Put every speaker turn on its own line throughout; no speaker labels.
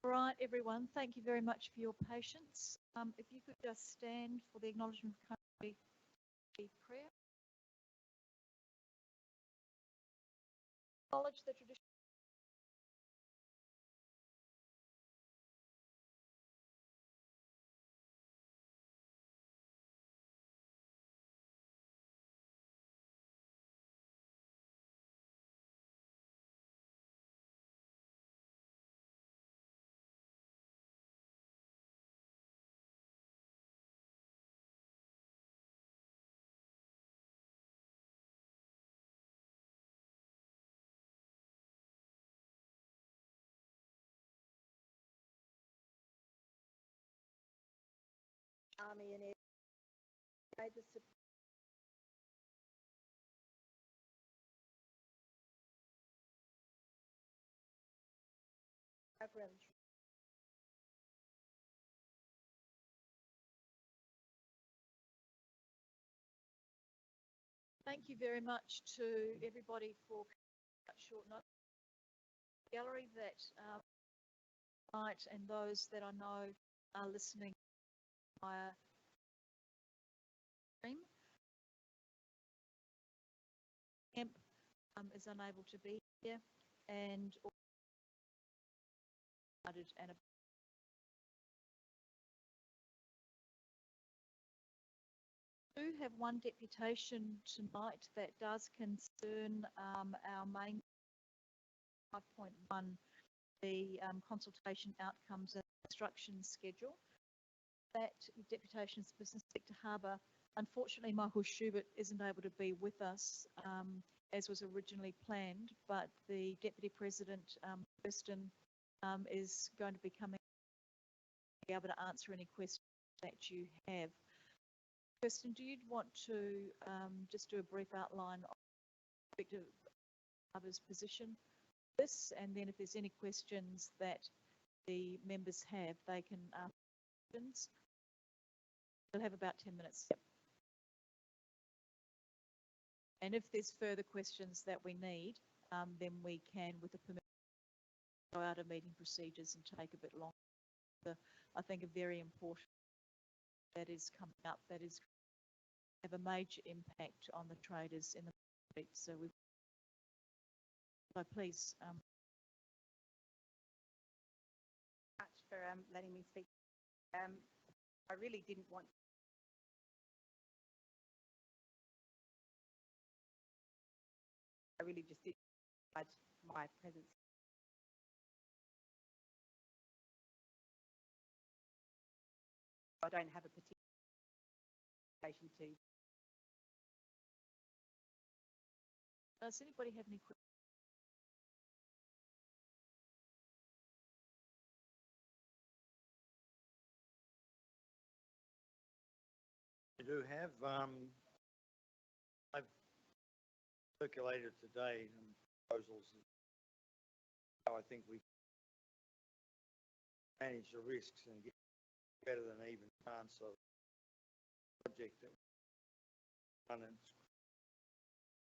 All right, everyone, thank you very much for your patience. If you could just stand for the acknowledgement of country prayer. Acknowledge the tradition.
Army and Air the program.
Thank you very much to everybody for short notice. Gallery that night and those that I know are listening via stream. Camp is unable to be here and do have one deputation tonight that does concern our main 5.1, the consultation outcomes and instruction schedule. That deputation is Business Sector Harbour. Unfortunately, Michael Schubert isn't able to be with us as was originally planned, but the Deputy President, Kirsten, is going to be coming to be able to answer any questions that you have. Kirsten, do you want to just do a brief outline of the Harbour's position? This, and then if there's any questions that the members have, they can ask questions. We'll have about 10 minutes. Yep. And if there's further questions that we need, then we can, with the permission, go out of meeting procedures and take a bit longer. I think a very important that is coming up, that is have a major impact on the traders in the street. So please.
Much for letting me speak. I really didn't want. I really just did my presence. I don't have a particular relation to.
Does anybody have any questions?
I do have. I've circulated today proposals how I think we manage the risks and get better than even chance of project that run in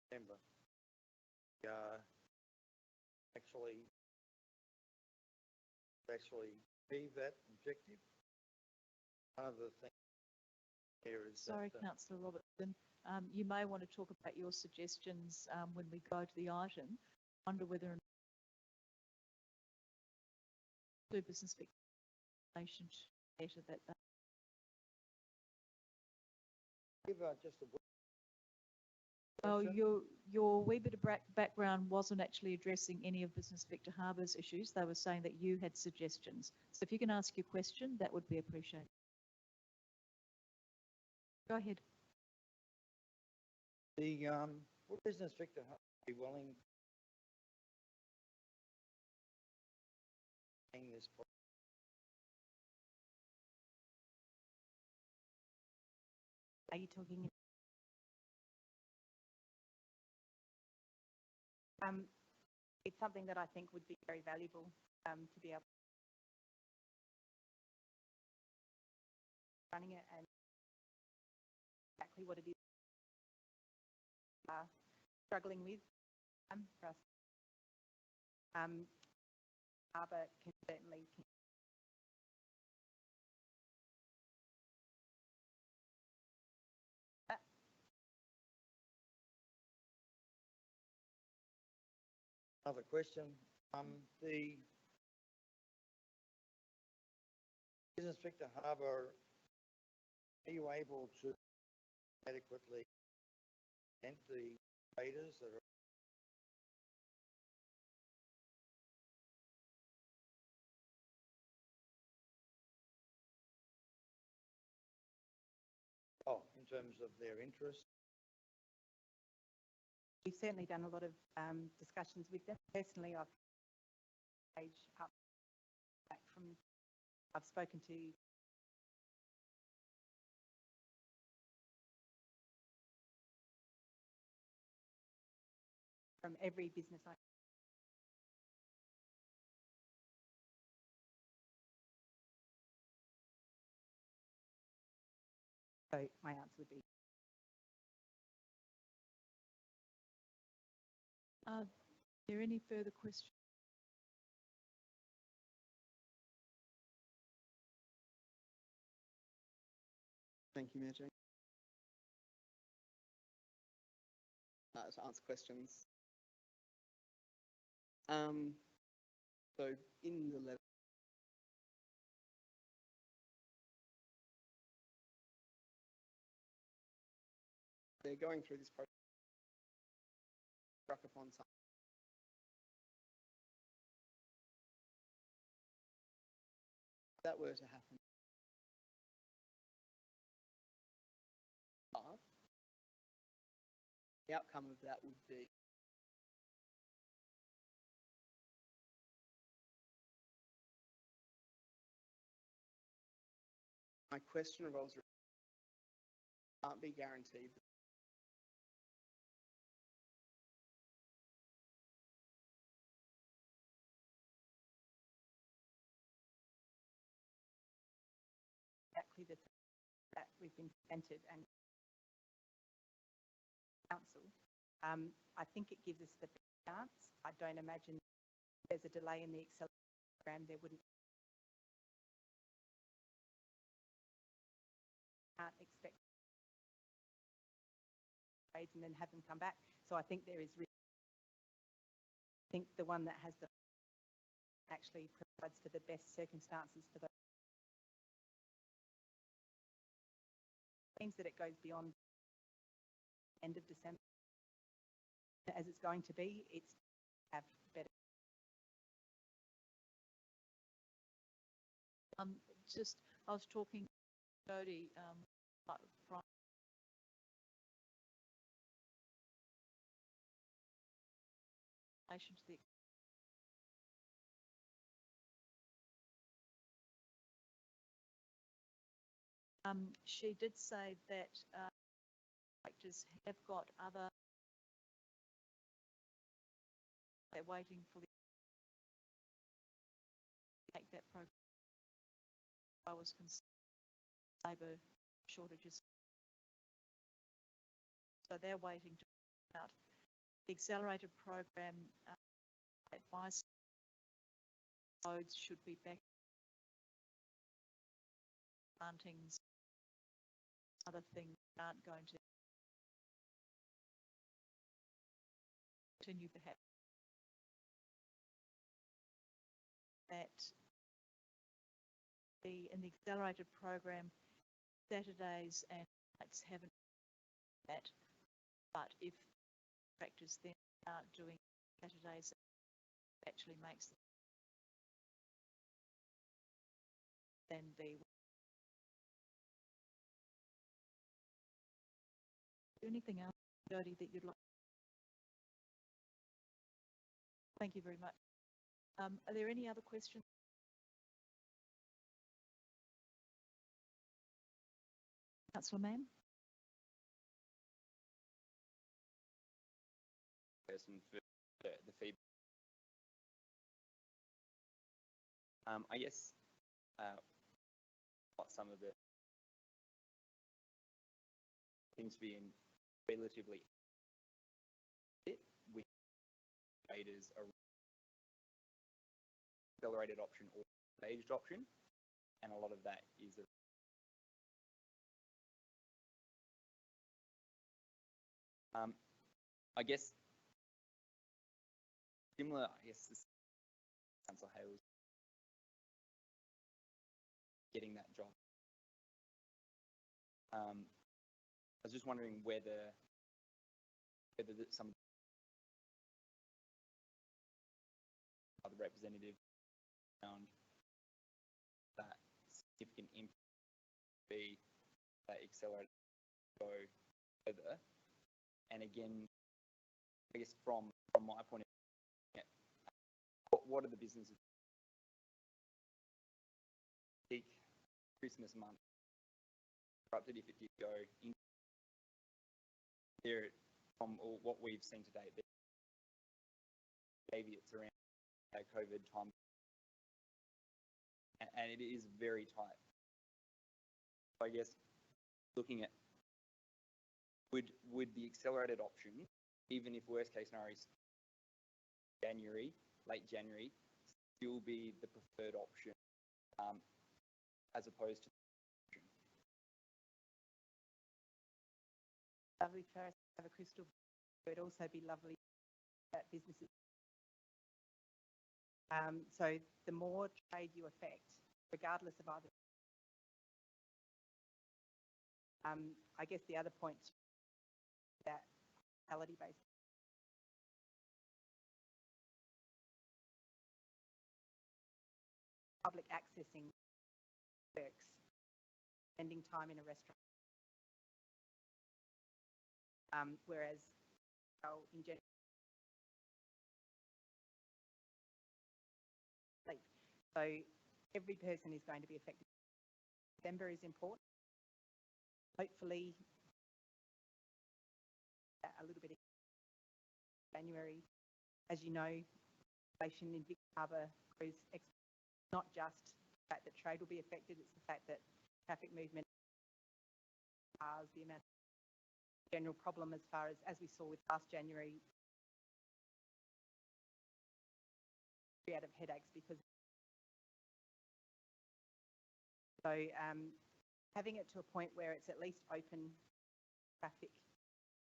September. Actually achieve that objective. One of the things here is
sorry, Councillor Robertson, you may want to talk about your suggestions when we go to the item. I wonder whether do business patient data that
give just a
well, your wee bit of background wasn't actually addressing any of Business Victor Harbour's issues. They were saying that you had suggestions. So if you can ask your question, that would be appreciated. Go ahead.
The would Business Victor be willing this project?
Are you talking? It's something that I think would be very valuable to be able running it and exactly what it is struggling with for us. Harbour can certainly
Another question, the Business Inspector Harbour, are you able to adequately present the traders that are in terms of their interest?
We've certainly done a lot of discussions with them. Personally, I've page up back from, I've spoken to from every business owner. So my answer would be
Are there any further questions?
Thank you, Mayor Jane. To answer questions. So in the letter, they're going through this process, struck upon something. If that were to happen, the outcome of that would be my question revolves around can't be guaranteed
exactly that we've been presented and council. I think it gives us the chance. I don't imagine there's a delay in the accelerator program. There wouldn't. Can't expect trades and then have them come back. So I think there is. I think the one that has the actually provides for the best circumstances for those. Means that it goes beyond end of December. As it's going to be, it's have better.
I was talking to Jody, from relation to the she did say that directors have got other, they're waiting for the take that program. I was concerned labour shortages, so they're waiting to find out the accelerated program. Advice loads should be back, plantings, other things aren't going to continue perhaps. That in the accelerated program, Saturdays and nights haven't that, but if contractors then start doing Saturdays, it actually makes then the anything else, Jody, that you'd like? Thank you very much. Are there any other questions? Councillor Mann?
Person for the feedback. I guess what some of the things being relatively with traders are accelerated option or staged option, and a lot of that is I guess similar, I guess, to Councillor Hales getting that job. I was just wondering whether some other representative found that significant impact be that accelerate go further. And again, I guess from my point of view, what are the businesses peak Christmas month erupted if it did go in there from what we've seen to date, maybe it's around COVID time, and it is very tight. So I guess looking at would the accelerated option, even if worst case scenario is January, late January, still be the preferred option as opposed to
lovely for us to have a crystal ball. It would also be lovely that businesses. So the more trade you affect, regardless of either. I guess the other point that hospitality-based. Public accessing works, spending time in a restaurant. Whereas in general, so every person is going to be affected. December is important. Hopefully, a little bit in January. As you know, inflation in Vic Harbour is not just the fact that trade will be affected, it's the fact that traffic movement, cars, the amount of general problem as far as we saw with last January, out of headaches because so having it to a point where it's at least open traffic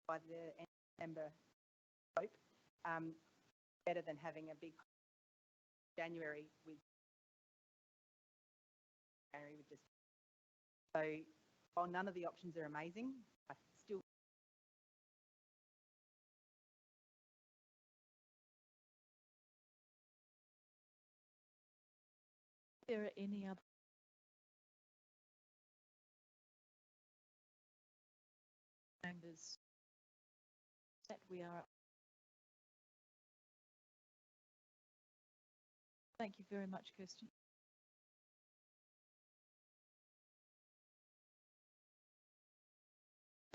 by the end of December, hope, better than having a big January with just so while none of the options are amazing, I still
There are any other members that we are. Thank you very much, Kirsten.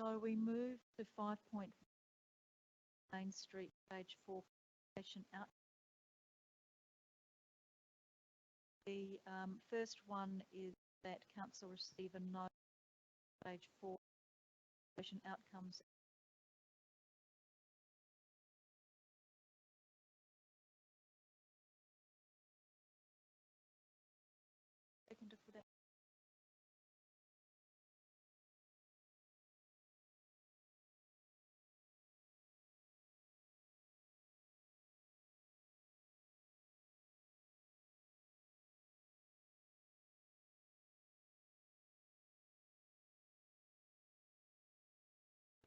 So we move to 5.1 Main Street, stage 4 station out. The first one is that council receive a note, stage 4 station outcomes. Second for that.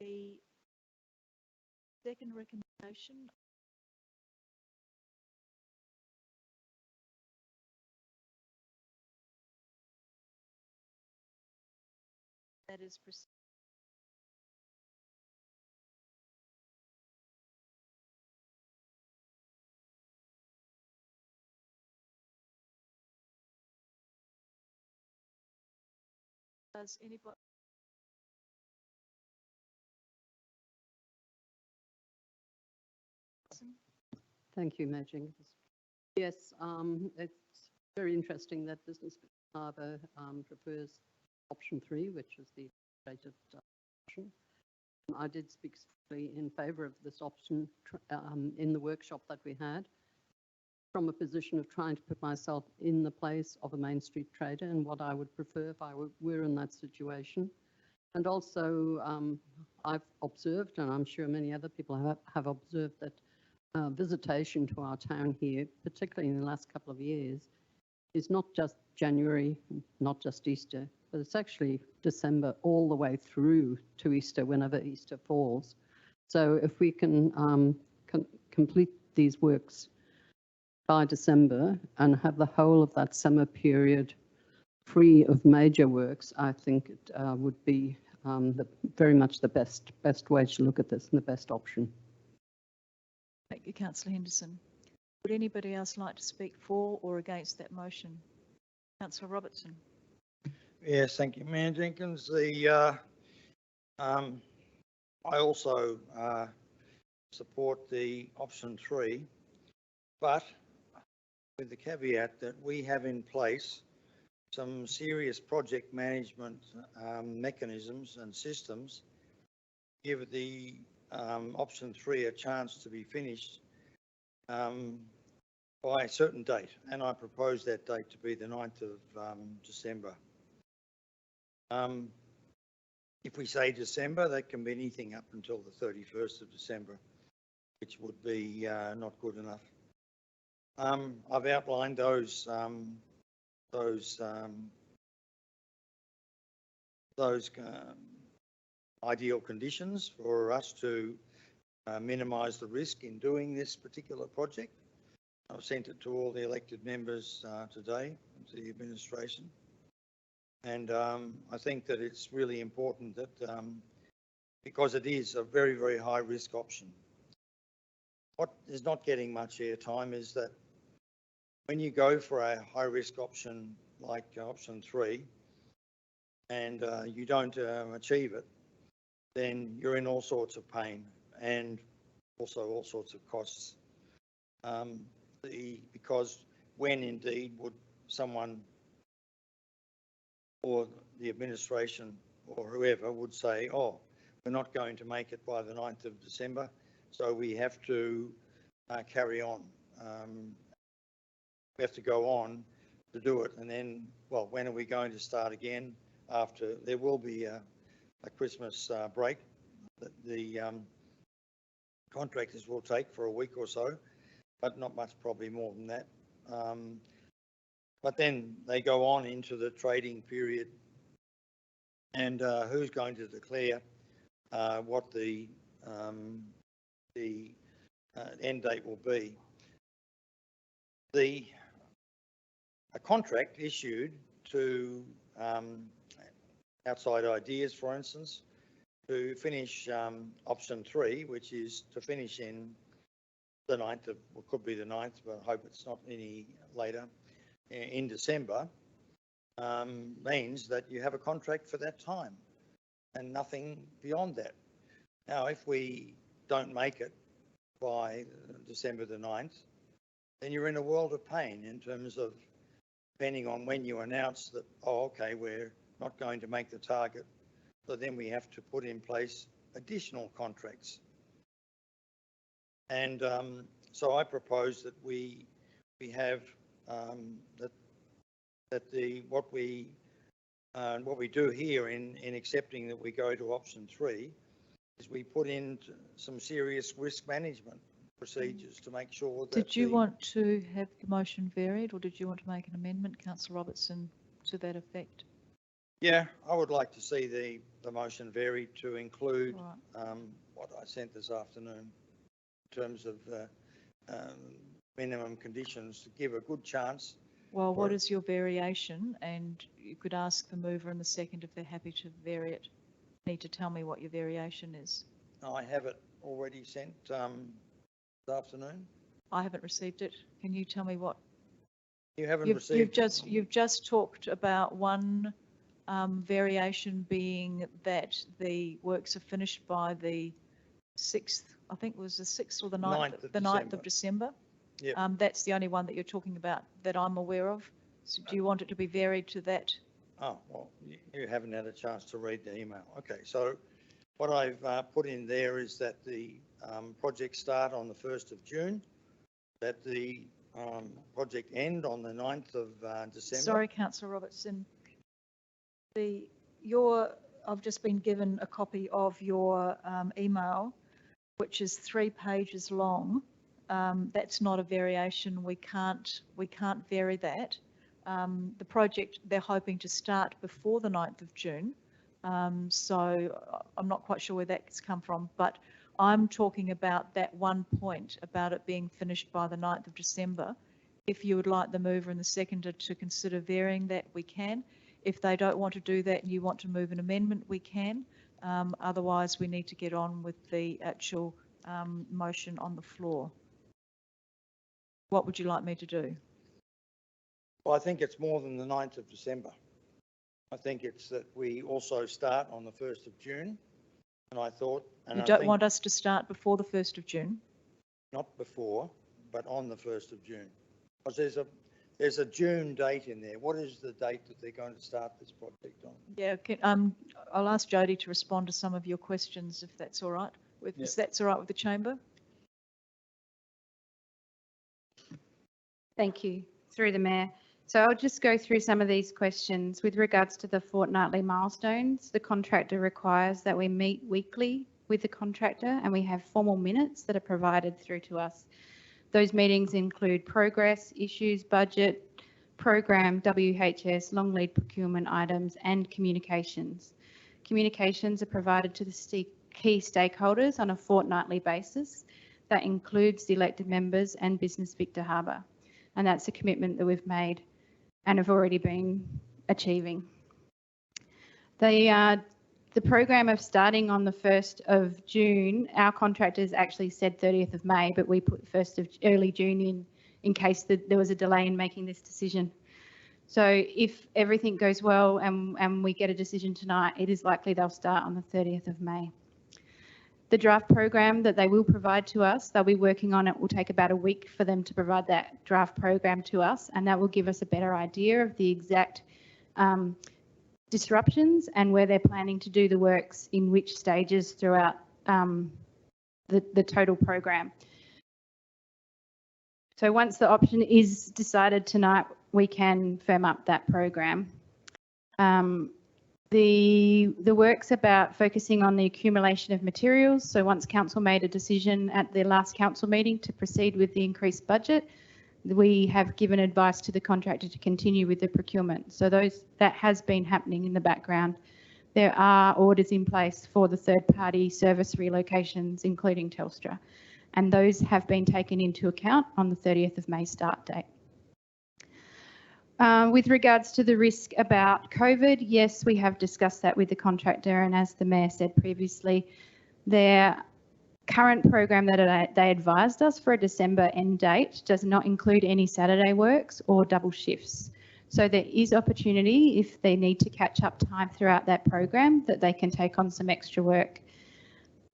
The second recommendation that is does anybody?
Thank you, Mayor Jenkins. Yes, it's very interesting that Business Harbour prefers option 3, which is the integrated option. I did speak strongly in favour of this option in the workshop that we had, from a position of trying to put myself in the place of a Main Street trader and what I would prefer if I were in that situation. And also, I've observed, and I'm sure many other people have observed, that visitation to our town here, particularly in the last couple of years, is not just January, not just Easter, but it's actually December all the way through to Easter, whenever Easter falls. So if we can complete these works by December and have the whole of that summer period free of major works, I think it would be very much the best way to look at this and the best option.
Thank you, Councillor Henderson. Would anybody else like to speak for or against that motion? Councillor Robertson.
Yes, thank you, Mayor Jenkins. I also support the option 3, but with the caveat that we have in place some serious project management mechanisms and systems, give the option 3 a chance to be finished by a certain date, and I propose that date to be the 9th of December. If we say December, that can be anything up until the 31st of December, which would be not good enough. I've outlined those ideal conditions for us to minimise the risk in doing this particular project. I've sent it to all the elected members today, to the administration. And I think that it's really important that, because it is a very, very high risk option. What is not getting much airtime is that when you go for a high risk option like option 3 and you don't achieve it, then you're in all sorts of pain and also all sorts of costs. Because when indeed would someone or the administration or whoever would say, oh, we're not going to make it by the 9th of December, so we have to carry on. We have to go on to do it. And then, well, when are we going to start again? After there will be a Christmas break that the contractors will take for a week or so, but not much, probably more than that. But then they go on into the trading period, and who's going to declare what the end date will be? A contract issued to Outside Ideas, for instance, to finish option 3, which is to finish in the 9th of, well, could be the 9th, but I hope it's not any later, in December, means that you have a contract for that time and nothing beyond that. Now, if we don't make it by December the 9th, then you're in a world of pain in terms of, depending on when you announce that, oh, okay, we're not going to make the target, so then we have to put in place additional contracts. And so I propose that we have what we do here in accepting that we go to option 3 is we put in some serious risk management procedures to make sure that.
Did you want to have the motion varied, or did you want to make an amendment, Councillor Robertson, to that effect?
Yeah, I would like to see the motion varied to include
Right.
what I sent this afternoon in terms of minimum conditions to give a good chance.
Well, what is your variation? And you could ask the mover and the second if they're happy to vary it. You need to tell me what your variation is.
I have it already sent this afternoon.
I haven't received it. Can you tell me what?
You haven't
You've
received.
you've just talked about one variation being that the works are finished by the 6th, I think it was the 6th or the 9th, the 9th of December.
Yep.
That's the only one that you're talking about that I'm aware of. So do you want it to be varied to that?
Oh, well, you haven't had a chance to read the email. Okay, so what I've put in there is that the project start on the 1st of June, that the project end on the 9th of December.
Sorry, Councillor Robertson. I've just been given a copy of your email, which is 3 pages long, That's not a variation. We can't vary that. The project, they're hoping to start before the 9th of June. So I'm not quite sure where that's come from, but I'm talking about that one point about it being finished by the 9th of December. If you would like the mover and the seconder to consider varying that, we can. If they don't want to do that and you want to move an amendment, we can. Otherwise, we need to get on with the actual motion on the floor. What would you like me to do?
Well, I think it's more than the 9th of December. I think it's that we also start on the 1st of June. And I thought... And
You
I
don't
think
want us to start before the 1st of June?
not before, but on the 1st of June. Because there's a June date in there. What is the date that they're going to start this project on?
Yeah, I'll ask Jodie to respond to some of your questions if that's all right. If that's all right with the chamber?
Thank you. Through the Mayor. So I'll just go through some of these questions. With regards to the fortnightly milestones, the contractor requires that we meet weekly with the contractor and we have formal minutes that are provided through to us. Those meetings include progress, issues, budget, program, WHS, long lead procurement items and communications. Communications are provided to the key stakeholders on a fortnightly basis. That includes the elected members and Business Victor Harbor. And that's a commitment that we've made and have already been achieving. The program of starting on the 1st of June, our contractors actually said 30th of May, but we put 1st of early June in case there was a delay in making this decision. So if everything goes well and we get a decision tonight, it is likely they'll start on the 30th of May. The draft program that they will provide to us, they'll be working on it, will take about a week for them to provide that draft program to us, and that will give us a better idea of the exact disruptions and where they're planning to do the works in which stages throughout the total program. So once the option is decided tonight, we can firm up that program. The work's about focusing on the accumulation of materials. So once council made a decision at the last council meeting to proceed with the increased budget, we have given advice to the contractor to continue with the procurement. So that has been happening in the background. There are orders in place for the third-party service relocations, including Telstra, and those have been taken into account on the 30th of May start date. With regards to the risk about COVID, yes, we have discussed that with the contractor, and as the Mayor said previously, their current program that they advised us for a December end date does not include any Saturday works or double shifts. So there is opportunity if they need to catch up time throughout that program that they can take on some extra work.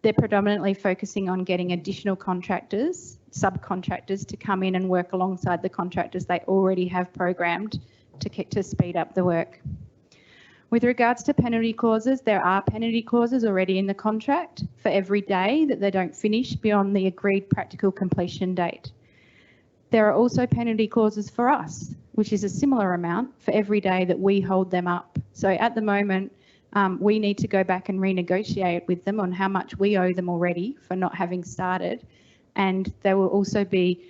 They're predominantly focusing on getting additional contractors, subcontractors to come in and work alongside the contractors they already have programmed to speed up the work. With regards to penalty clauses, there are penalty clauses already in the contract for every day that they don't finish beyond the agreed practical completion date. There are also penalty clauses for us, which is a similar amount for every day that we hold them up. So at the moment, we need to go back and renegotiate with them on how much we owe them already for not having started. And there will also be,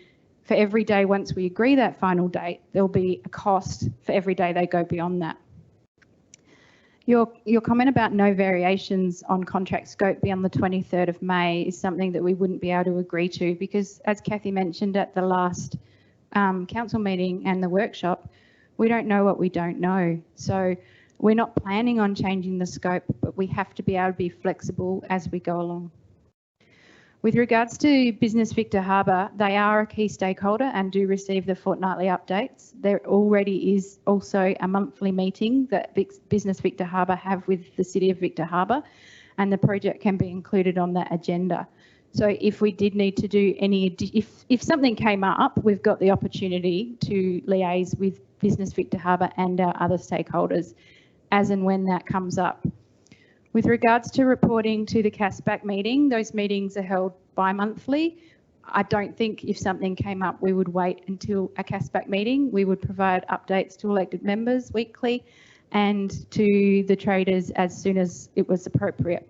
for every day once we agree that final date, there'll be a cost for every day they go beyond that. Your comment about no variations on contract scope beyond the 23rd of May is something that we wouldn't be able to agree to because, as Kathy mentioned at the last council meeting and the workshop, we don't know what we don't know. So we're not planning on changing the scope, but we have to be able to be flexible as we go along. With regards to Business Victor Harbor, they are a key stakeholder and do receive the fortnightly updates. There already is also a monthly meeting that Business Victor Harbor have with the City of Victor Harbor, and the project can be included on that agenda. So if we did need to do any, if something came up, we've got the opportunity to liaise with Business Victor Harbor and our other stakeholders as and when that comes up. With regards to reporting to the CASBAC meeting, those meetings are held bi-monthly. I don't think if something came up, we would wait until a CASBAC meeting. We would provide updates to elected members weekly and to the traders as soon as it was appropriate.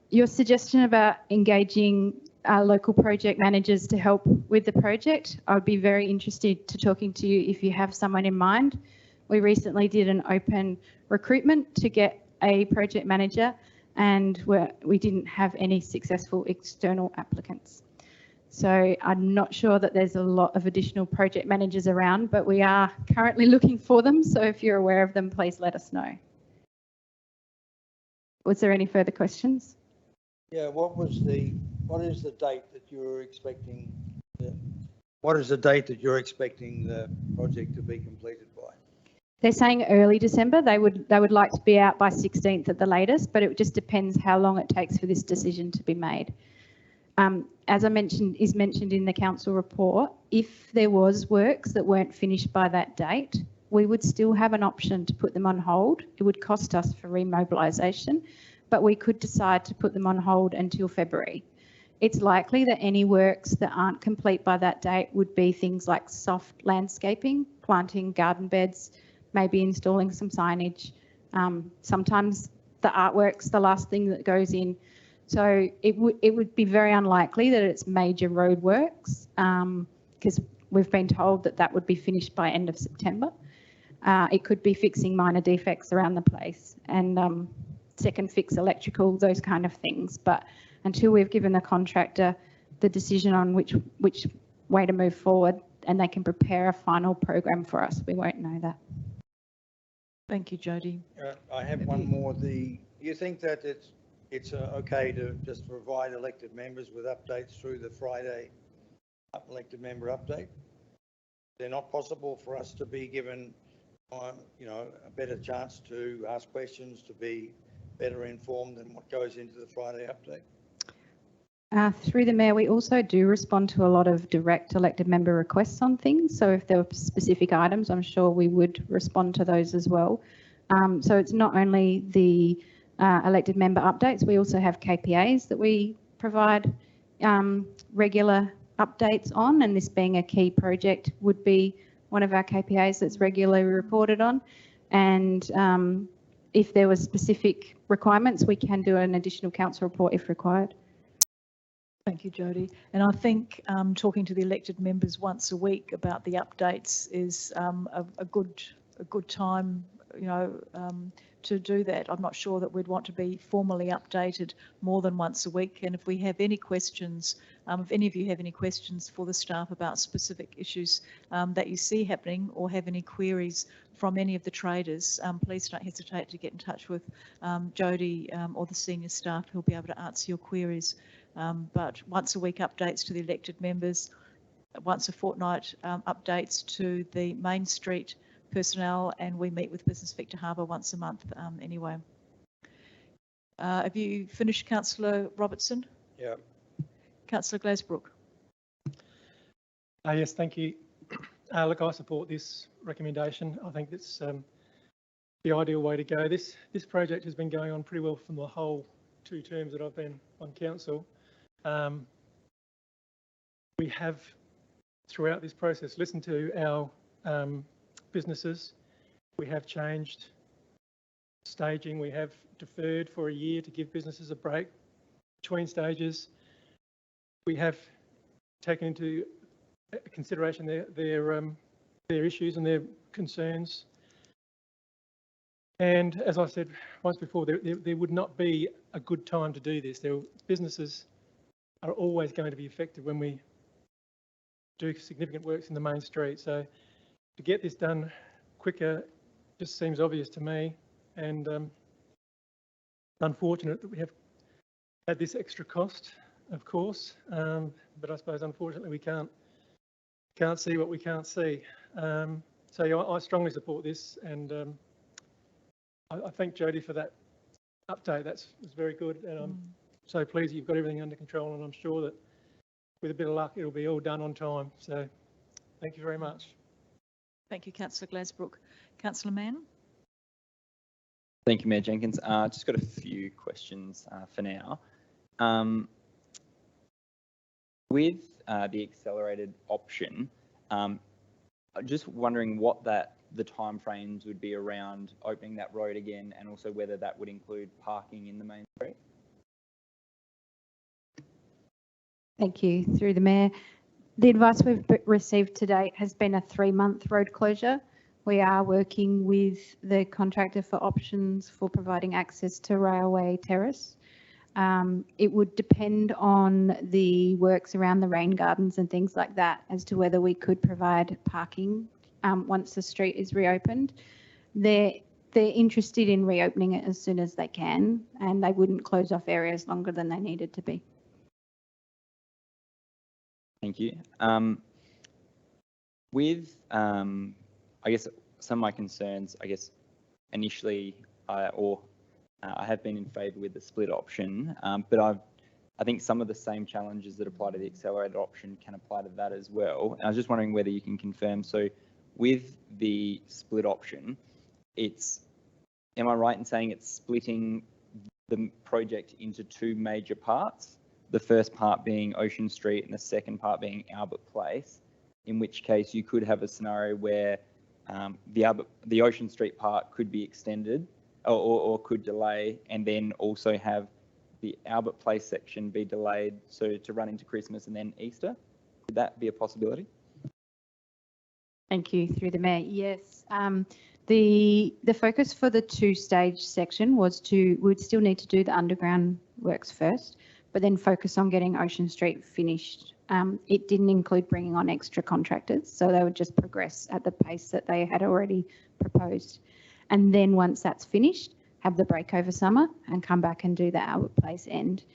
Your suggestion about engaging our local project managers to help with the project. I would be very interested to talking to you if you have someone in mind. We recently did an open recruitment to get a project manager, and we didn't have any successful external applicants. So I'm not sure that there's a lot of additional project managers around, but we are currently looking for them. So if you're aware of them, please let us know. Was there any further questions?
Yeah, what is the date that you're expecting? What is the date that you're expecting the project to be completed by?
They're saying early December. They would like to be out by 16th at the latest, but it just depends how long it takes for this decision to be made. As I mentioned, is mentioned in the council report, if there was works that weren't finished by that date, we would still have an option to put them on hold. It would cost us for remobilisation, but we could decide to put them on hold until February. It's likely that any works that aren't complete by that date would be things like soft landscaping, planting garden beds, maybe installing some signage. Sometimes the artwork's the last thing that goes in. So it would be very unlikely that it's major roadworks, because we've been told that that would be finished by end of September. It could be fixing minor defects around the place and second fix electrical, those kind of things. But until we've given the contractor the decision on which way to move forward and they can prepare a final program for us, we won't know that.
Thank you, Jody.
I have one more. Do you think that it's okay to just provide elected members with updates through the Friday elected member update? They're not possible for us to be given, you know, a better chance to ask questions, to be better informed than what goes into the Friday update?
Through the Mayor, we also do respond to a lot of direct elected member requests on things. So if there were specific items, I'm sure we would respond to those as well. So it's not only the elected member updates, we also have KPAs that we provide regular updates on, and this being a key project would be one of our KPAs that's regularly reported on. And if there were specific requirements, we can do an additional council report if required.
Thank you, Jody. And I think talking to the elected members once a week about the updates is a good time, you know, to do that. I'm not sure that we'd want to be formally updated more than once a week. And if we have any questions, if any of you have any questions for the staff about specific issues that you see happening or have any queries from any of the traders, please don't hesitate to get in touch with Jody or the senior staff who'll be able to answer your queries. But once a week updates to the elected members, once a fortnight updates to the Main Street personnel, and we meet with Business Victor Harbour once a month anyway. Have you finished, Councillor Robertson?
Yeah.
Councillor Glasbrook.
Yes, thank you. Look, I support this recommendation. I think it's the ideal way to go. This project has been going on pretty well from the whole 2 terms that I've been on council. We have, throughout this process, listened to our businesses. We have changed staging. We have deferred for a year to give businesses a break between stages. We have taken into consideration their issues and their concerns. And as I said once before, there would not be a good time to do this. Businesses are always going to be affected when we do significant works in the main street. So to get this done quicker just seems obvious to me, and unfortunate that we have had this extra cost, of course, but I suppose unfortunately we can't see what we can't see. So yeah, I strongly support this, and I thank Jody for that update. That's very good, and I'm so pleased you've got everything under control, and I'm sure that with a bit of luck it'll be all done on time. So thank you very much.
Thank you, Councillor Glasbrook. Councillor Mann.
Thank you, Mayor Jenkins. Just got a few questions for now. With the accelerated option, just wondering what the timeframes would be around opening that road again, and also whether that would include parking in the main street.
Thank you. Through the Mayor. The advice we've received to date has been a 3-month road closure. We are working with the contractor for options for providing access to Railway Terrace. It would depend on the works around the rain gardens and things like that as to whether we could provide parking once the street is reopened. They're interested in reopening it as soon as they can, and they wouldn't close off areas longer than they needed to be.
Thank you. With, I guess, some of my concerns, I guess, initially, I have been in favour with the split option, but I think some of the same challenges that apply to the accelerated option can apply to that as well. And I was just wondering whether you can confirm, so with the split option, am I right in saying it's splitting the project into 2 major parts? The first part being Ocean Street and the second part being Albert Place, in which case you could have a scenario where the Ocean Street part could be extended or could delay, and then also have the Albert Place section be delayed, so to run into Christmas and then Easter. Could that be a possibility?
Thank you. Through the Mayor. Yes. The focus for the 2-stage section was we'd still need to do the underground works first, but then focus on getting Ocean Street finished. It didn't include bringing on extra contractors, so they would just progress at the pace that they had already proposed. And then once that's finished, have the break over summer and come back and do the Albert Place end.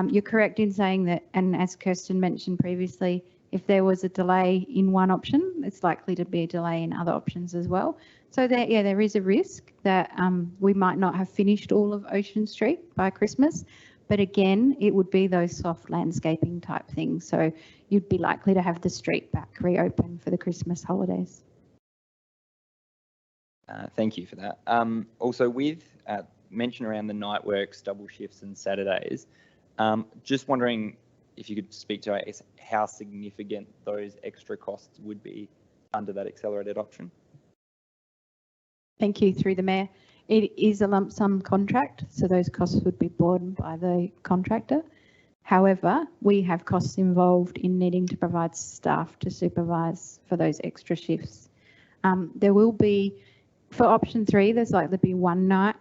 You're correct in saying that, and as Kirsten mentioned previously, if there was a delay in one option, it's likely to be a delay in other options as well. So there is a risk that we might not have finished all of Ocean Street by Christmas. But again, it would be those soft landscaping type things. So you'd be likely to have the street back reopened for the Christmas holidays.
Thank you for that. Also, with mention around the night works, double shifts and Saturdays, just wondering if you could speak to, I guess, how significant those extra costs would be under that accelerated option.
Thank you. Through the Mayor. It is a lump sum contract, so those costs would be borne by the contractor. However, we have costs involved in needing to provide staff to supervise for those extra shifts. There will be, for option 3, there's likely to be 1 night,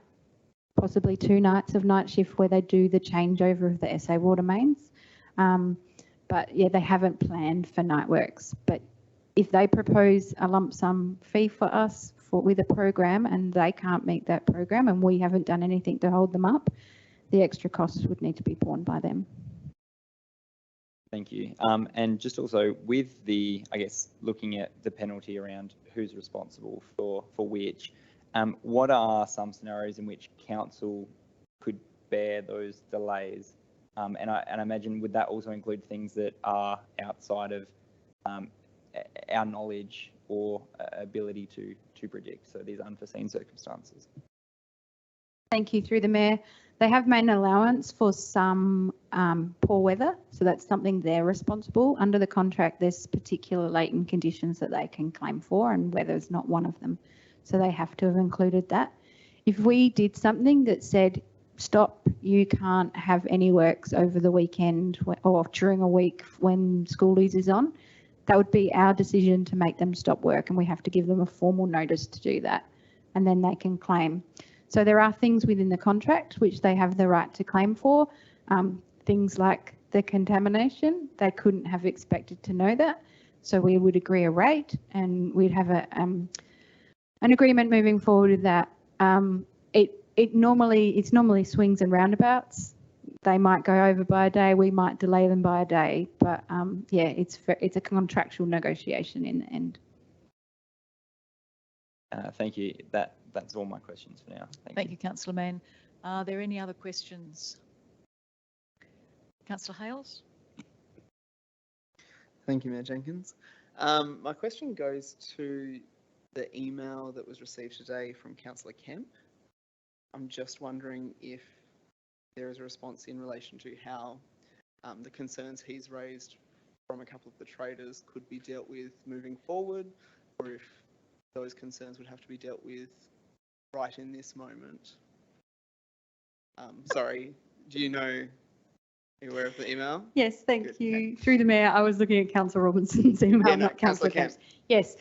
possibly 2 nights of night shift where they do the changeover of the SA water mains. But yeah, they haven't planned for night works. But if they propose a lump sum fee for us with a program and they can't meet that program and we haven't done anything to hold them up, the extra costs would need to be borne by them.
Thank you. And just also with the, I guess, looking at the penalty around who's responsible for which, what are some scenarios in which council could bear those delays? And I imagine, would that also include things that are outside of our knowledge or ability to predict, so these unforeseen circumstances?
Thank you. Through the Mayor. They have made an allowance for some poor weather, so that's something they're responsible. Under the contract, there's particular latent conditions that they can claim for, and weather is not one of them. So they have to have included that. If we did something that said, stop, you can't have any works over the weekend or during a week when schoolies is on, that would be our decision to make them stop work, and we have to give them a formal notice to do that, and then they can claim. So there are things within the contract which they have the right to claim for. Things like the contamination, they couldn't have expected to know that. So we would agree a rate and we'd have an agreement moving forward with that. It's normally swings and roundabouts. They might go over by a day, we might delay them by a day, but yeah, it's a contractual negotiation in the end.
Thank you. That's all my questions for now.
Thank you, Councillor Mann. Are there any other questions? Councillor Hales?
Thank you, Mayor Jenkins. My question goes to the email that was received today from Councillor Kemp. I'm just wondering if there is a response in relation to how the concerns he's raised from a couple of the traders could be dealt with moving forward, or if those concerns would have to be dealt with right in this moment. Sorry, do you know you aware of the email?
Yes, thank
Good.
you. Through the mayor, I was looking at Councillor Robinson's email,
Yeah, no,
not Councillor
Councillor
Kemp's. Yes.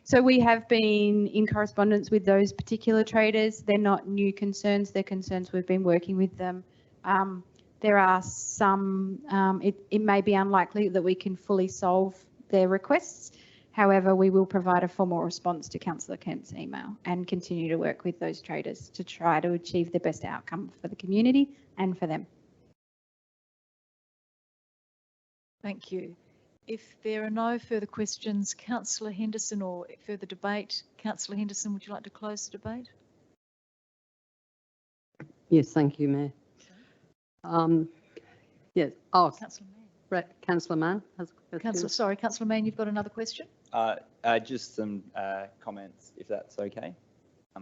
So we have been in correspondence with those particular traders. They're not new concerns. They're concerns we've been working with them. There are some, it may be unlikely that we can fully solve their requests. However, we will provide a formal response to Councillor Kemp's email and continue to work with those traders to try to achieve the best outcome for the community and for them.
Thank you. If there are no further questions, Councillor Henderson, or further debate, Councillor Henderson, would you like to close the debate?
Yes, thank you, Mayor. Yes, oh,
Councillor Mann.
right, Councillor Mann has a question.
Councillor Mann, you've got another question?
Just some comments, if that's okay.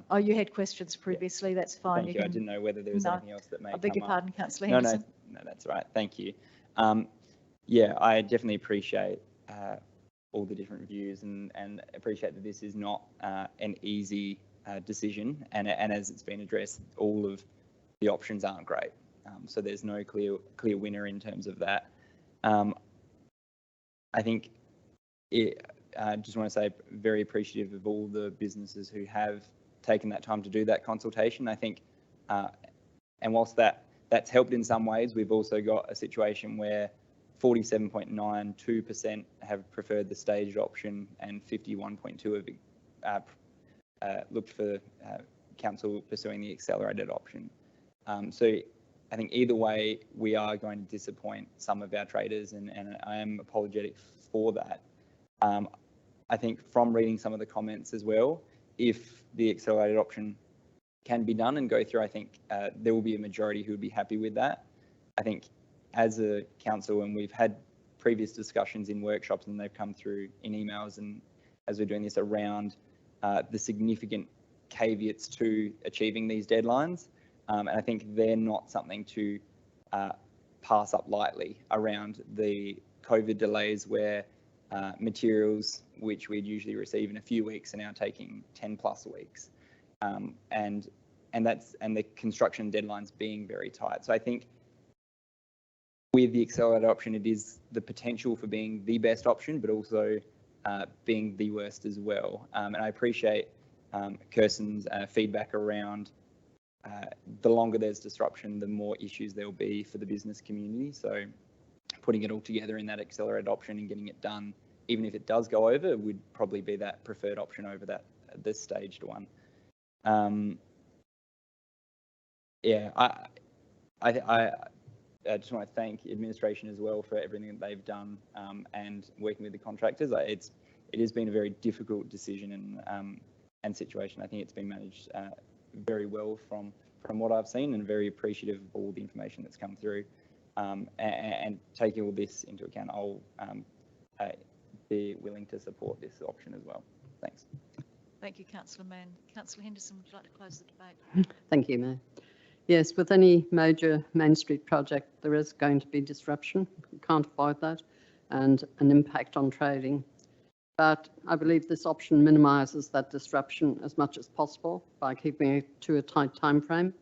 Oh, you had questions previously, that's fine.
Thank you. I didn't know whether there was
No.
anything else that may
I beg your
come up.
pardon, Councillor
No,
Henderson.
no, that's all right. Thank you. Yeah, I definitely appreciate all the different views and appreciate that this is not an easy decision. And as it's been addressed, all of the options aren't great. So there's no clear winner in terms of that. I think I just want to say very appreciative of all the businesses who have taken that time to do that consultation. I think, and whilst that's helped in some ways, we've also got a situation where 47.92% have preferred the staged option and 51.2% have looked for council pursuing the accelerated option. So I think either way, we are going to disappoint some of our traders, and I am apologetic for that. I think from reading some of the comments as well, if the accelerated option can be done and go through, I think there will be a majority who would be happy with that. I think as a council, and we've had previous discussions in workshops and they've come through in emails, and as we're doing this around the significant caveats to achieving these deadlines. And I think they're not something to pass up lightly around the COVID delays where materials which we'd usually receive in a few weeks are now taking 10 plus weeks. And the construction deadlines being very tight. So I think with the accelerated option, it is the potential for being the best option, but also being the worst as well. And I appreciate Kirsten's feedback around the longer there's disruption, the more issues there'll be for the business community. So putting it all together in that accelerated option and getting it done, even if it does go over, would probably be that preferred option over the staged one. Yeah, I just want to thank administration as well for everything that they've done and working with the contractors. It has been a very difficult decision and situation. I think it's been managed very well from what I've seen, and very appreciative of all the information that's come through. And taking all this into account, I'll be willing to support this option as well. Thanks.
Thank you, Councillor Mann. Councillor Henderson, would you like to close the debate?
Thank you, Mayor. Yes, with any major Main Street project, there is going to be disruption. We can't avoid that, and an impact on trading. But I believe this option minimises that disruption as much as possible by keeping it to a tight time frame.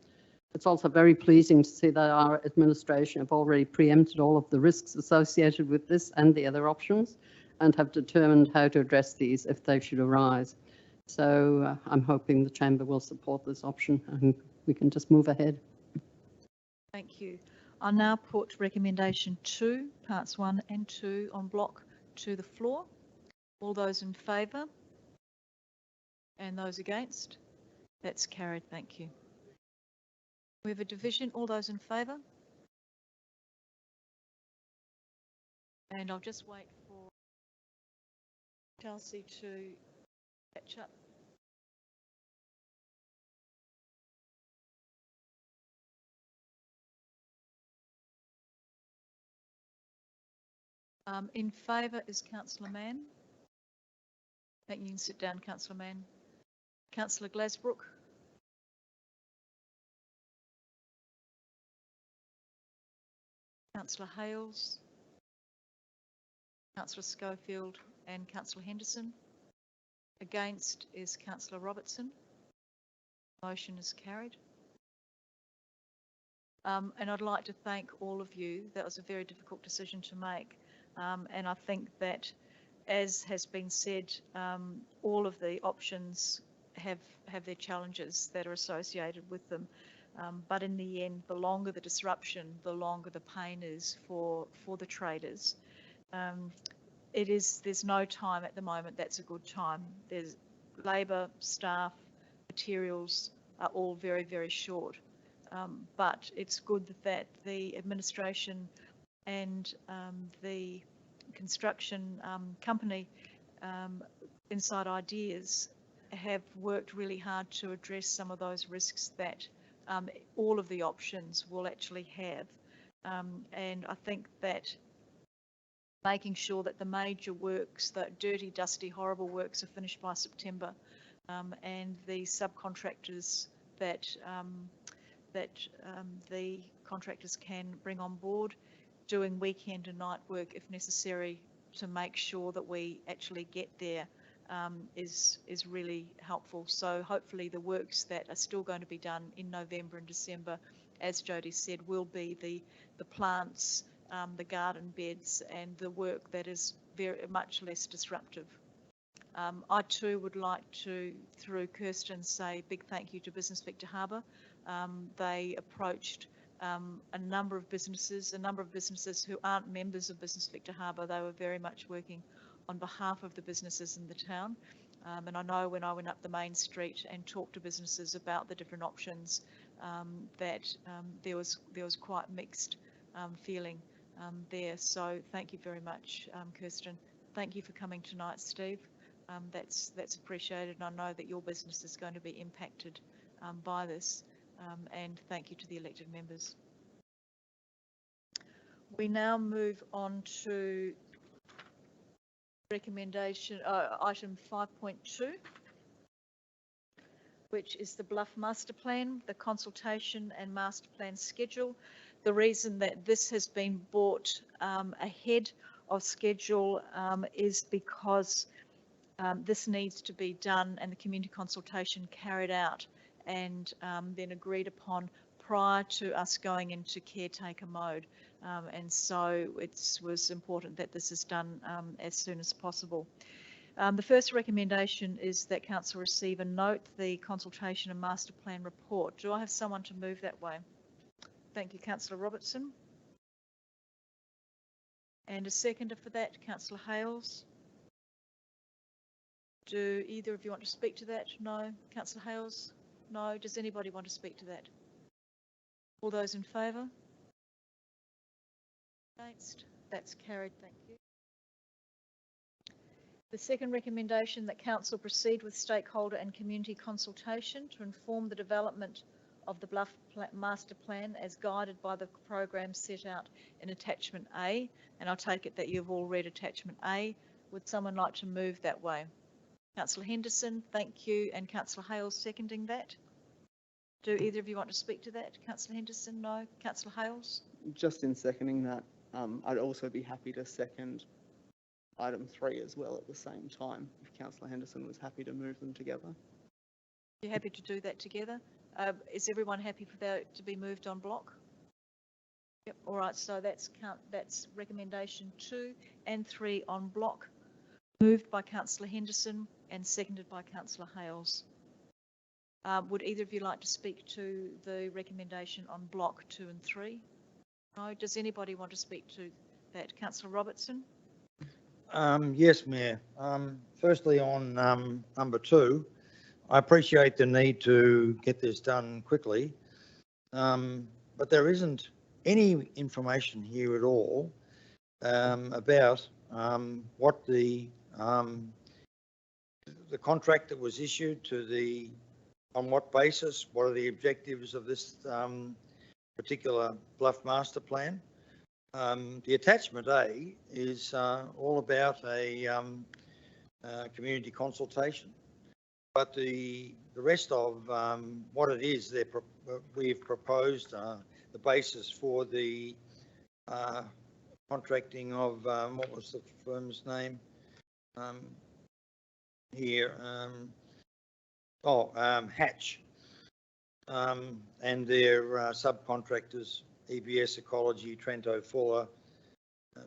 It's also very pleasing to see that our administration have already preempted all of the risks associated with this and the other options, and have determined how to address these if they should arise. So I'm hoping the Chamber will support this option and we can just move ahead.
Thank you. I'll now put recommendation 2, parts 1 and 2 on block to the floor. All those in favour? And those against? That's carried. Thank you. We have a division. All those in favour? And I'll just wait for Chelsea to catch up. In favour is Councillor Mann. Thank you. You can sit down, Councillor Mann. Councillor Glasbrook. Councillor Hales. Councillor Schofield and Councillor Henderson. Against is Councillor Robertson. Motion is carried. And I'd like to thank all of you. That was a very difficult decision to make. And I think that, as has been said, all of the options have their challenges that are associated with them. But in the end, the longer the disruption, the longer the pain is for the traders. There's no time at the moment that's a good time. There's labour, staff, materials are all very, very short. But it's good that the administration and the construction company, Inside Ideas, have worked really hard to address some of those risks that all of the options will actually have. And I think that making sure that the major works, the dirty, dusty, horrible works, are finished by September, and the subcontractors that the contractors can bring on board, doing weekend and night work if necessary to make sure that we actually get there, is really helpful. So hopefully the works that are still going to be done in November and December, as Jody said, will be the plants, the garden beds, and the work that is very much less disruptive. I too would like to, through Kirsten, say a big thank you to Business Victor Harbour. They approached a number of businesses who aren't members of Business Victor Harbour. They were very much working on behalf of the businesses in the town. And I know when I went up the main street and talked to businesses about the different options, that there was quite mixed feeling there. So thank you very much, Kirsten. Thank you for coming tonight, Steve. That's appreciated, and I know that your business is going to be impacted by this. And thank you to the elected members. We now move on to recommendation, item 5.2, which is the Bluff Master Plan, the consultation and master plan schedule. The reason that this has been brought ahead of schedule is because this needs to be done and the community consultation carried out and then agreed upon prior to us going into caretaker mode. And so it was important that this is done as soon as possible. The first recommendation is that Council receive and note the consultation and master plan report. Do I have someone to move that way? Thank you, Councillor Robertson. And a seconder for that, Councillor Hales. Do either of you want to speak to that? No. Councillor Hales? No. Does anybody want to speak to that? All those in favour? Against? That's carried. Thank you. The second recommendation, that Council proceed with stakeholder and community consultation to inform the development of the Bluff Master Plan as guided by the program set out in Attachment A. And I'll take it that you've all read Attachment A. Would someone like to move that way? Councillor Henderson, thank you, and Councillor Hales seconding that. Do either of you want to speak to that? Councillor Henderson, no. Councillor Hales? Just in seconding that, I'd also be happy to second item 3 as well at the same time, if Councillor Henderson was happy to move them together. You're happy to do that together? Is everyone happy for that to be moved on block? Yep. All right. So that's recommendation 2 and 3 on block, moved by Councillor Henderson and seconded by Councillor Hales. Would either of you like to speak to the recommendation on block 2 and 3? No. Does anybody want to speak to that? Councillor Robertson?
Yes, Mayor. Firstly, on number 2, I appreciate the need to get this done quickly, but there isn't any information here at all about what the contract that was issued to on what basis, what are the objectives of this particular Bluff Master Plan. The Attachment A is all about a community consultation. But the rest of what it is, we've proposed the basis for the contracting of, what was the firm's name here? Hatch. and their subcontractors, EBS Ecology, Trento Fuller,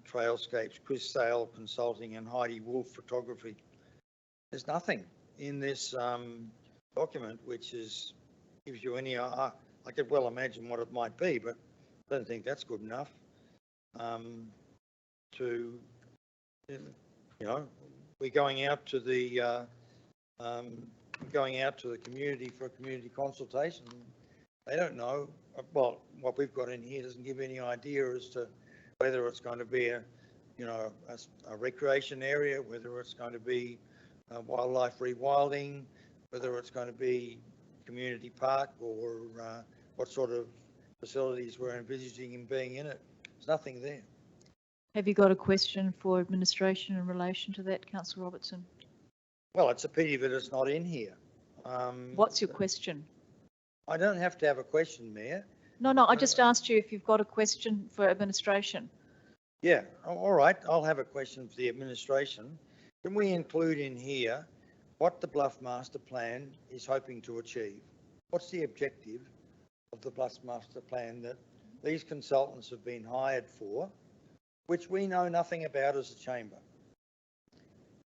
Trailscapes, Chris Sale Consulting, and Heidi Wolf Photography. There's nothing in this document which gives you any. I could well imagine what it might be, but I don't think that's good enough to, we're going out to the community for a community consultation. They don't know. Well, what we've got in here doesn't give any idea as to whether it's going to be a recreation area, whether it's going to be wildlife rewilding, whether it's going to be community park, or what sort of facilities we're envisaging in being in it. There's nothing there.
Have you got a question for administration in relation to that, Councillor Robertson?
Well, it's a pity that it's not in here.
What's your question?
I don't have to have a question, Mayor.
No, I just asked you if you've got a question for administration.
Yeah, all right. I'll have a question for the administration. Can we include in here what the Bluff Master Plan is hoping to achieve? What's the objective of the Bluff Master Plan that these consultants have been hired for, which we know nothing about as a chamber?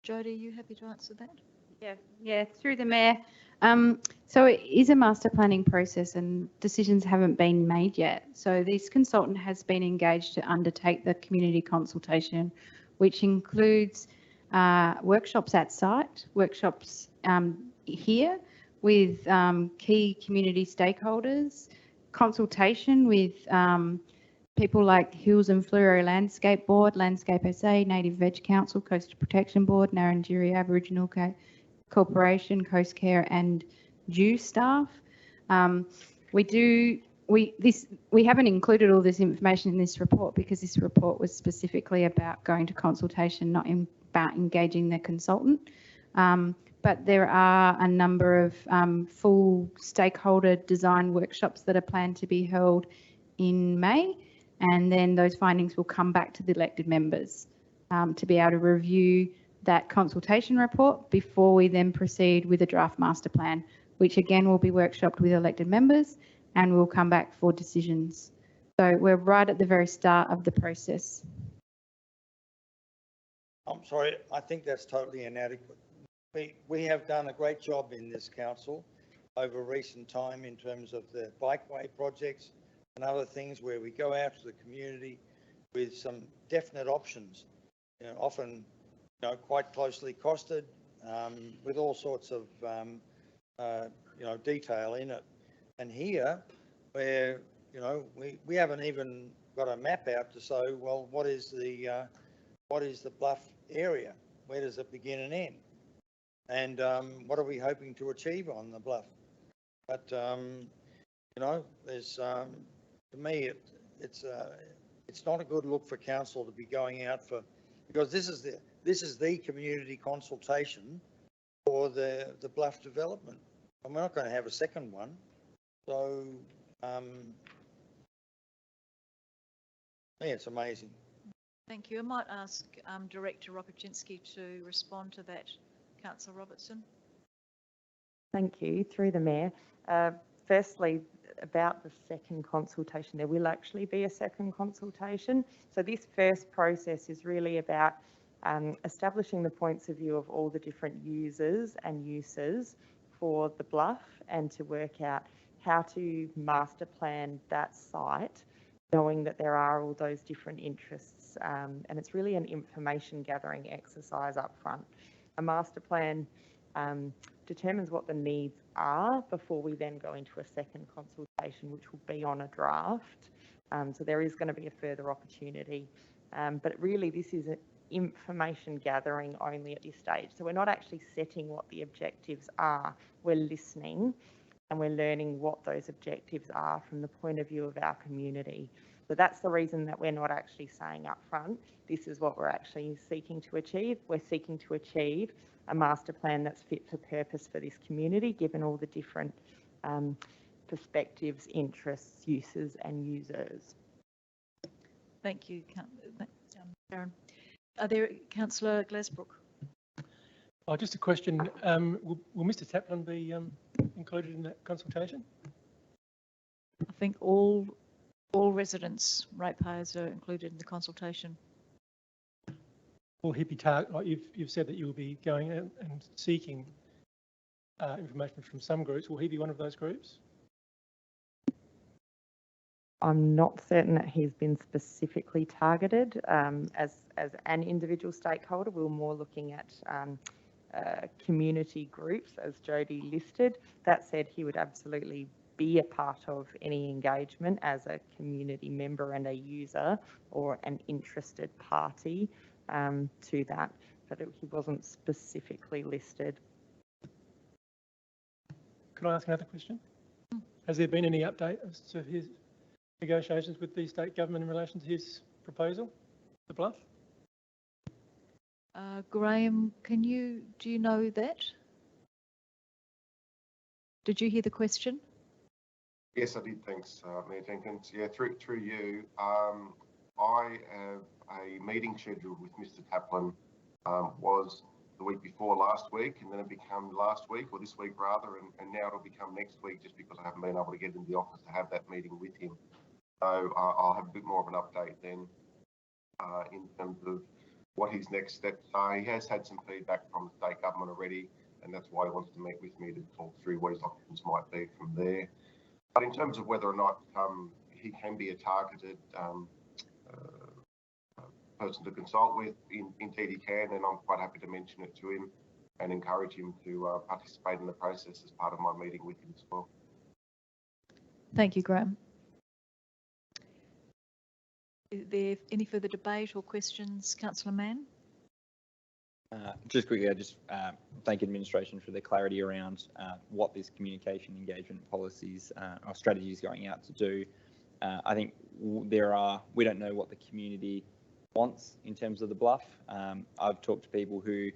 Jodie, are you happy to answer that?
Yeah, through the Mayor. So it is a master planning process and decisions haven't been made yet. So this consultant has been engaged to undertake the community consultation, which includes workshops at site, workshops here with key community stakeholders, consultation with people like Hills and Fleurieu Landscape Board, Landscape SA, Native Veg Council, Coastal Protection Board, Narrandjeri Aboriginal Corporation, Coast Care and Jew staff. We haven't included all this information in this report because this report was specifically about going to consultation, not about engaging the consultant. But there are a number of full stakeholder design workshops that are planned to be held in May, and then those findings will come back to the elected members to be able to review that consultation report before we then proceed with a draft master plan, which again will be workshopped with elected members and will come back for decisions. So we're right at the very start of the process.
I'm sorry, I think that's totally inadequate. We have done a great job in this council over recent time in terms of the bikeway projects and other things where we go out to the community with some definite options, often quite closely costed, with all sorts of detail in it. And here, where we haven't even got a map out to say, well, what is the Bluff area? Where does it begin and end? And what are we hoping to achieve on the Bluff? But there's to me it's not a good look for council to be going out for, because this is the community consultation for the Bluff development, and we're not going to have a second one. So yeah, it's amazing.
Thank you. I might ask Director Rokoczynski to respond to that, Councillor Robertson.
Thank you. Through the Mayor. Firstly, about the second consultation, there will actually be a second consultation. So this first process is really about establishing the points of view of all the different users and uses for the Bluff, and to work out how to master plan that site, knowing that there are all those different interests, and it's really an information gathering exercise up front. A master plan determines what the needs are before we then go into a second consultation, which will be on a draft. So there is going to be a further opportunity, but really this is an information gathering only at this stage. So we're not actually setting what the objectives are. We're listening and we're learning what those objectives are from the point of view of our community. So that's the reason that we're not actually saying up front, this is what we're actually seeking to achieve. We're seeking to achieve a master plan that's fit for purpose for this community, given all the different perspectives, interests, uses and users.
Thank you, Karen. Are there, Councillor Glazbrook?
Just a question. Will Mr. Taplin be included in that consultation?
think all residents, ratepayers are included in the consultation.
Will he be like you've said that you will be going out and seeking information from some groups. Will he be one of those groups?
I'm not certain that he's been specifically targeted as an individual stakeholder. We're more looking at community groups, as Jody listed. That said, he would absolutely be a part of any engagement as a community member and a user or an interested party to that, but he wasn't specifically listed.
Could I ask another question? Has there been any update as to his negotiations with the state government in relation to his proposal, the Bluff?
Graham, do you know that? Did you hear the question?
Yes, I did. Thanks, Mayor Jenkins. Yeah, through you. I have a meeting scheduled with Mr. Taplin. Was the week before last week, and then it became last week, or this week rather, and now it'll become next week, just because I haven't been able to get into the office to have that meeting with him. So I'll have a bit more of an update then in terms of what his next steps are. He has had some feedback from the state government already, and that's why he wants to meet with me to talk through what his options might be from there. But in terms of whether or not he can be a targeted person to consult with, indeed he can, and I'm quite happy to mention it to him and encourage him to participate in the process as part of my meeting with him as well.
Thank you, Graham. Is there any further debate or questions, Councillor Mann?
Just quickly, I just thank administration for the clarity around what this communication engagement policies or strategies going out to do. I think we don't know what the community wants in terms of the Bluff. I've talked to people who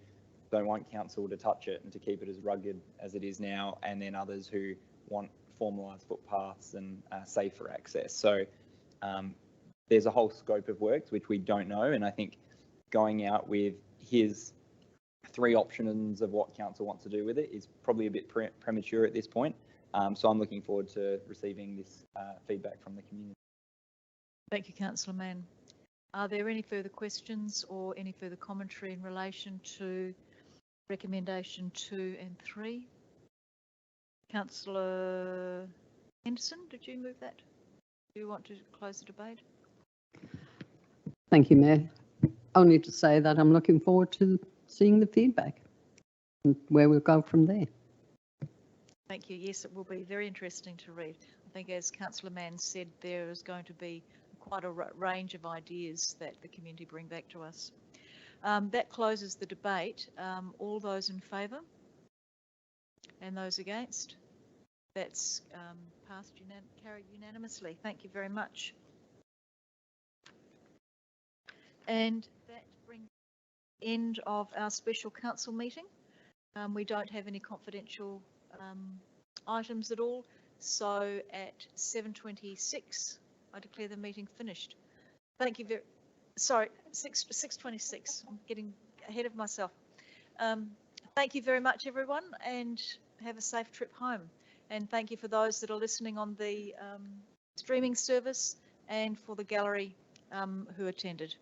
don't want council to touch it and to keep it as rugged as it is now, and then others who want formalised footpaths and safer access. So there's a whole scope of works which we don't know, and I think going out with his 3 options of what council wants to do with it is probably a bit premature at this point. So I'm looking forward to receiving this feedback from the community.
Thank you, Councillor Mann. Are there any further questions or any further commentary in relation to recommendation 2 and 3? Councillor Henderson, did you move that? Do you want to close the debate?
Thank you, Mayor. Only to say that I'm looking forward to seeing the feedback and where we'll go from there.
Thank you. Yes, it will be very interesting to read. I think, as Councillor Mann said, there is going to be quite a range of ideas that the community bring back to us. That closes the debate. All those in favour and those against? That's carried unanimously. Thank you very much. And that brings the end of our special council meeting. We don't have any confidential items at all. So at 7:26, I declare the meeting finished. Thank you very, sorry, 6:26. I'm getting ahead of myself. Thank you very much, everyone, and have a safe trip home. And thank you for those that are listening on the streaming service and for the gallery who attended.